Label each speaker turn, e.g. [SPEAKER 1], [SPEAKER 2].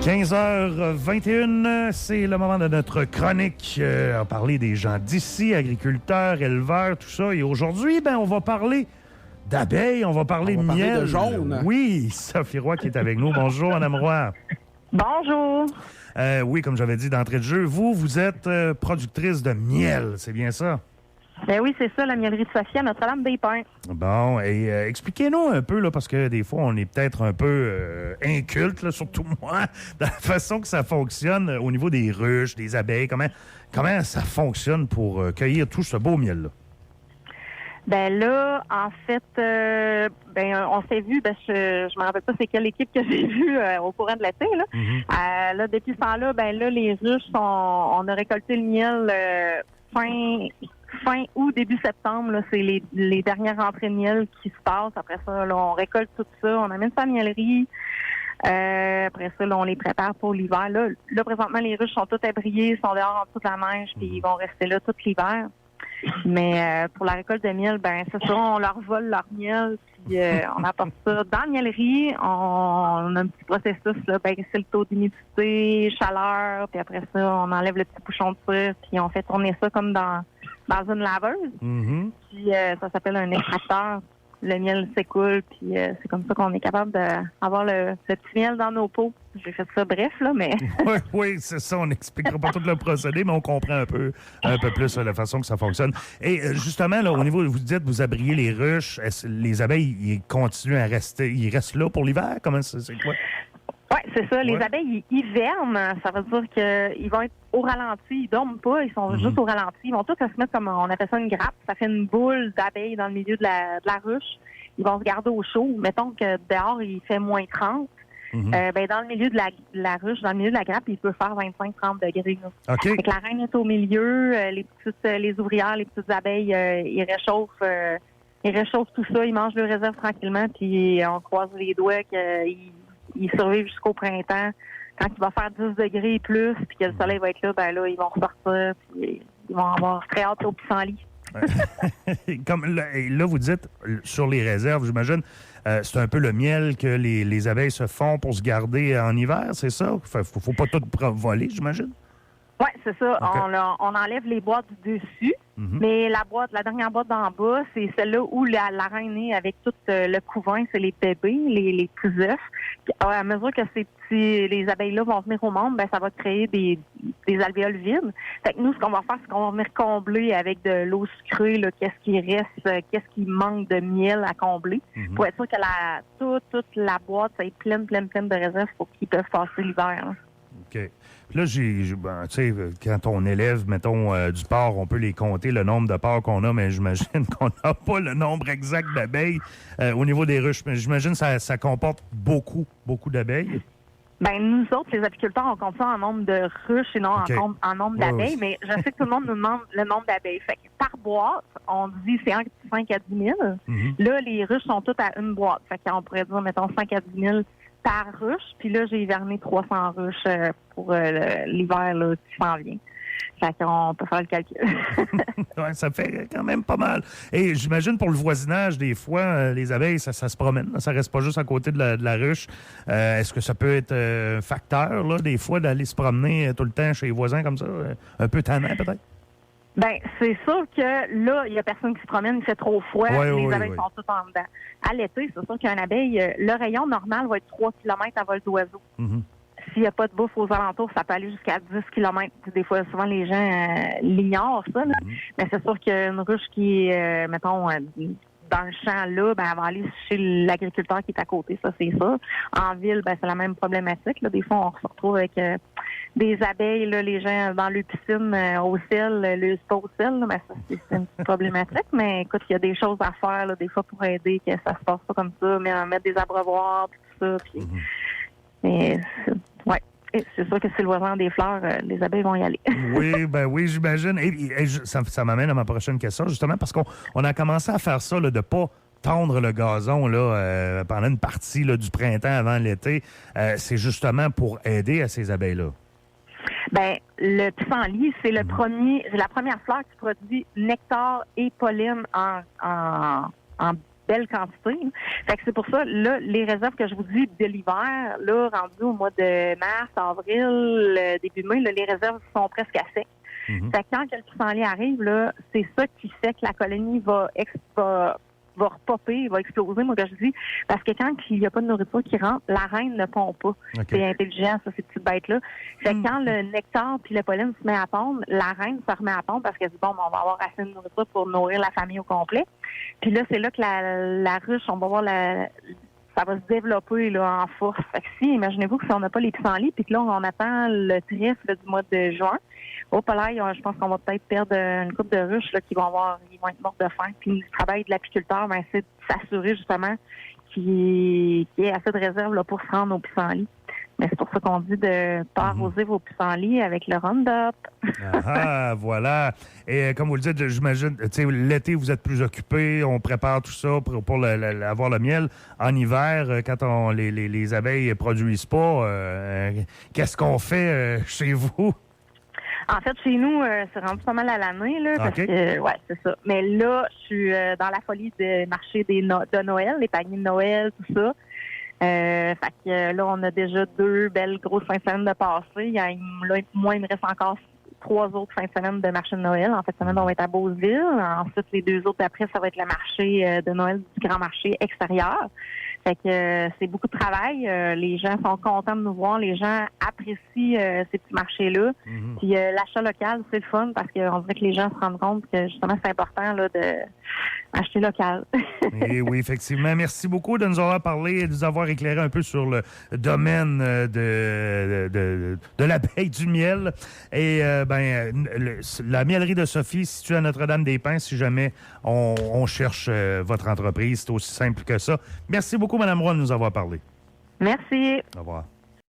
[SPEAKER 1] 15h21, c'est le moment de notre chronique. On va parler des gens d'ici, agriculteurs, éleveurs, tout ça. Et aujourd'hui, on va parler d'abeilles, on va parler de miel.
[SPEAKER 2] Parler de jaune.
[SPEAKER 1] Oui, Sophie Roy qui est avec nous. Bonjour, Madame Roy.
[SPEAKER 3] Bonjour.
[SPEAKER 1] Oui, comme j'avais dit d'entrée de jeu, vous êtes productrice de miel, c'est bien ça?
[SPEAKER 3] Ben oui, c'est ça, la mielerie de Sophie à Notre-Dame-des-Pins.
[SPEAKER 1] Bon, et expliquez-nous un peu, là, parce que des fois, on est peut-être un peu inculte, là, surtout moi, dans la façon que ça fonctionne au niveau des ruches, des abeilles. Comment ça fonctionne pour cueillir tout ce beau miel-là?
[SPEAKER 3] Ben là, en fait, on s'est vu, je me rappelle pas c'est quelle équipe que j'ai vue au courant de l'été, là.
[SPEAKER 1] Mm-hmm.
[SPEAKER 3] Là, depuis ce temps-là, les ruches, on a récolté le miel fin août, début septembre, là, c'est les dernières rentrées de miel qui se passent. Après ça, là, on récolte tout ça, on amène ça à la miellerie. Après ça, là, on les prépare pour l'hiver. Là, présentement, les ruches sont toutes abriées, sont dehors en toute la neige, puis ils vont rester là tout l'hiver. Mais pour la récolte de miel, c'est ça, on leur vole leur miel, puis on apporte ça dans la miellerie. On a un petit processus, là, c'est le taux d'humidité, chaleur, puis après ça, on enlève le petit bouchon de sucre, puis on fait tourner ça comme dans une laveuse.
[SPEAKER 1] Mm-hmm.
[SPEAKER 3] Puis ça s'appelle un extracteur. Le miel s'écoule, puis c'est comme ça qu'on est capable d'avoir le petit miel dans nos pots. J'ai fait ça bref, là, mais...
[SPEAKER 1] Oui, c'est ça. On n'expliquera pas tout le procédé, mais on comprend un peu plus la façon que ça fonctionne. Et justement, là, au niveau, vous dites, vous abriez les ruches, les abeilles, ils continuent à rester, ils restent là pour l'hiver? Comment c'est quoi?
[SPEAKER 3] Oui, c'est ça. Les abeilles, ils hivernent. Ça veut dire qu'ils vont être au ralenti. Ils dorment pas. Ils sont juste au ralenti. Ils vont tous se mettre comme, on appelle ça une grappe. Ça fait une boule d'abeilles dans le milieu de la ruche. Ils vont se garder au chaud. Mettons que dehors, il fait moins 30. Dans le milieu de la ruche, dans le milieu de la grappe, il peut faire 25-30 degrés. Là.
[SPEAKER 1] OK.
[SPEAKER 3] Fait que la reine est au milieu. Les ouvrières, les petites abeilles, ils réchauffent tout ça. Ils mangent leur réserve tranquillement. Puis on croise les doigts qu'ils survivent jusqu'au printemps. Quand il va faire 10 degrés et plus, puis que le soleil va être là, là, ils vont ressortir, puis ils vont avoir très hâte au pissenlit.
[SPEAKER 1] Comme là, vous dites, sur les réserves, j'imagine, c'est un peu le miel que les abeilles se font pour se garder en hiver, c'est ça? Faut pas tout voler, j'imagine?
[SPEAKER 3] Oui, c'est ça.
[SPEAKER 1] Okay.
[SPEAKER 3] On enlève les boîtes du dessus, mais la dernière boîte d'en bas, c'est celle-là où la reine est avec tout le couvain, c'est les bébés, les petits œufs. Puis, à mesure que les abeilles-là vont venir au monde, ça va créer des alvéoles vides. Fait que nous, ce qu'on va faire, c'est qu'on va venir combler avec de l'eau sucrée, là, qu'est-ce qui reste, qu'est-ce qui manque de miel à combler, pour être sûr que toute la boîte est pleine de réserves pour qu'ils peuvent passer l'hiver. Là.
[SPEAKER 1] OK. Puis là, tu sais, quand on élève, mettons, du porc, on peut les compter, le nombre de porcs qu'on a, mais j'imagine qu'on n'a pas le nombre exact d'abeilles au niveau des ruches. Mais j'imagine que ça comporte beaucoup d'abeilles.
[SPEAKER 3] Nous autres, les apiculteurs, on compte ça en nombre de ruches et non en nombre d'abeilles, mais je sais que tout le monde nous demande le nombre d'abeilles. Fait que par boîte, on dit c'est entre 5 à 10 000. Là, les ruches sont toutes à une boîte. Fait qu'on pourrait dire, mettons, 5 à 10 000 par ruche. Puis là, j'ai hiverné 300 ruches pour l'hiver là, qui s'en vient. Fait qu'on peut faire le calcul.
[SPEAKER 1] Ouais, ça fait quand même pas mal. Et j'imagine pour le voisinage, des fois, les abeilles, ça se promène. Ça reste pas juste à côté de la ruche. Est-ce que ça peut être un facteur, là, des fois, d'aller se promener tout le temps chez les voisins comme ça? Un peu tannant, peut-être?
[SPEAKER 3] C'est sûr que là, il y a personne qui se promène, il fait trop froid, les abeilles sont toutes en dedans. À l'été, c'est sûr qu'un abeille, le rayon normal va être 3 km à vol d'oiseau. S'il n'y a pas de bouffe aux alentours, ça peut aller jusqu'à 10 km. Des fois, souvent, les gens l'ignorent, ça. Là. Mais c'est sûr qu'une ruche qui est, mettons, dans le champ, là, elle va aller chez l'agriculteur qui est à côté, ça, c'est ça. En ville, c'est la même problématique. Là. Des fois, on se retrouve avec des abeilles, là, les gens dans le piscine au sel, le spa au sel, là, ça, c'est une petite problématique. Mais écoute, il y a des choses à faire, là, des fois, pour aider que ça se passe pas comme ça, mettre des abreuvoirs, puis tout ça, puis... Mais, ouais. C'est sûr que c'est le voisin des fleurs, les abeilles vont y aller.
[SPEAKER 1] Oui, j'imagine. Et ça m'amène à ma prochaine question, justement, parce qu'on a commencé à faire ça, là, de pas tondre le gazon là, pendant une partie là, du printemps avant l'été. C'est justement pour aider à ces abeilles-là.
[SPEAKER 3] Le pissenlit, c'est la première fleur qui produit nectar et pollen en belle quantité. Fait que c'est pour ça, là, les réserves que je vous dis de l'hiver, là, rendues au mois de mars, avril, début mai, là, les réserves sont presque à sec. Fait que quand le pissenlit arrive, là, c'est ça qui fait que la colonie va repopper, va exploser, moi, que je dis. Parce que quand il n'y a pas de nourriture qui rentre, la reine ne pond pas. Okay. C'est intelligent, ça, ces petites bêtes-là. Fait que quand le nectar puis le pollen se met à pondre, la reine se remet à pondre parce qu'elle dit, bon, on va avoir assez de nourriture pour nourrir la famille au complet. Puis là, c'est là que la ruche, on va voir ça va se développer là, en force. Fait que si, imaginez-vous que si on n'a pas les pissenlits, puis que là, on attend le trèfle du mois de juin, au polaire, je pense qu'on va peut-être perdre une couple de ruches là, ils vont être morts de faim. Puis le travail de l'apiculteur, c'est de s'assurer justement qu'il y ait assez de réserves là, pour se rendre aux pissenlits. Mais c'est pour ça qu'on dit de ne pas arroser vos pissenlits avec le Roundup.
[SPEAKER 1] Ah, voilà. Et comme vous le dites, j'imagine, l'été, vous êtes plus occupé, on prépare tout ça pour avoir le miel. En hiver, quand les abeilles ne produisent pas, qu'est-ce qu'on fait chez vous?
[SPEAKER 3] En fait, chez nous, c'est rendu pas mal à l'année, là, parce que, ouais, c'est ça. Mais là, je suis dans la folie de marché de Noël, les paniers de Noël, tout ça. Fait que là, on a déjà 2 belles grosses fins de semaine de passé. Moi, il me reste encore 3 autres fins de semaine de marché de Noël. En fait, semaine, on va être à Beauceville. Ensuite, les 2 autres après, ça va être le marché de Noël du Grand Marché extérieur. Fait que c'est beaucoup de travail. Les gens sont contents de nous voir. Les gens apprécient ces petits marchés-là. Puis l'achat local, c'est le fun parce qu'on dirait que les gens se rendent compte que justement, c'est important là, d'acheter local.
[SPEAKER 1] Et oui, effectivement. Merci beaucoup de nous avoir parlé et de nous avoir éclairé un peu sur le domaine de l'abeille du miel. Et la miellerie de Sophie, située à Notre-Dame-des-Pins, si jamais on cherche votre entreprise, c'est aussi simple que ça. Merci beaucoup, Mme Roy, de nous avoir parlé.
[SPEAKER 3] Merci.
[SPEAKER 1] Au revoir.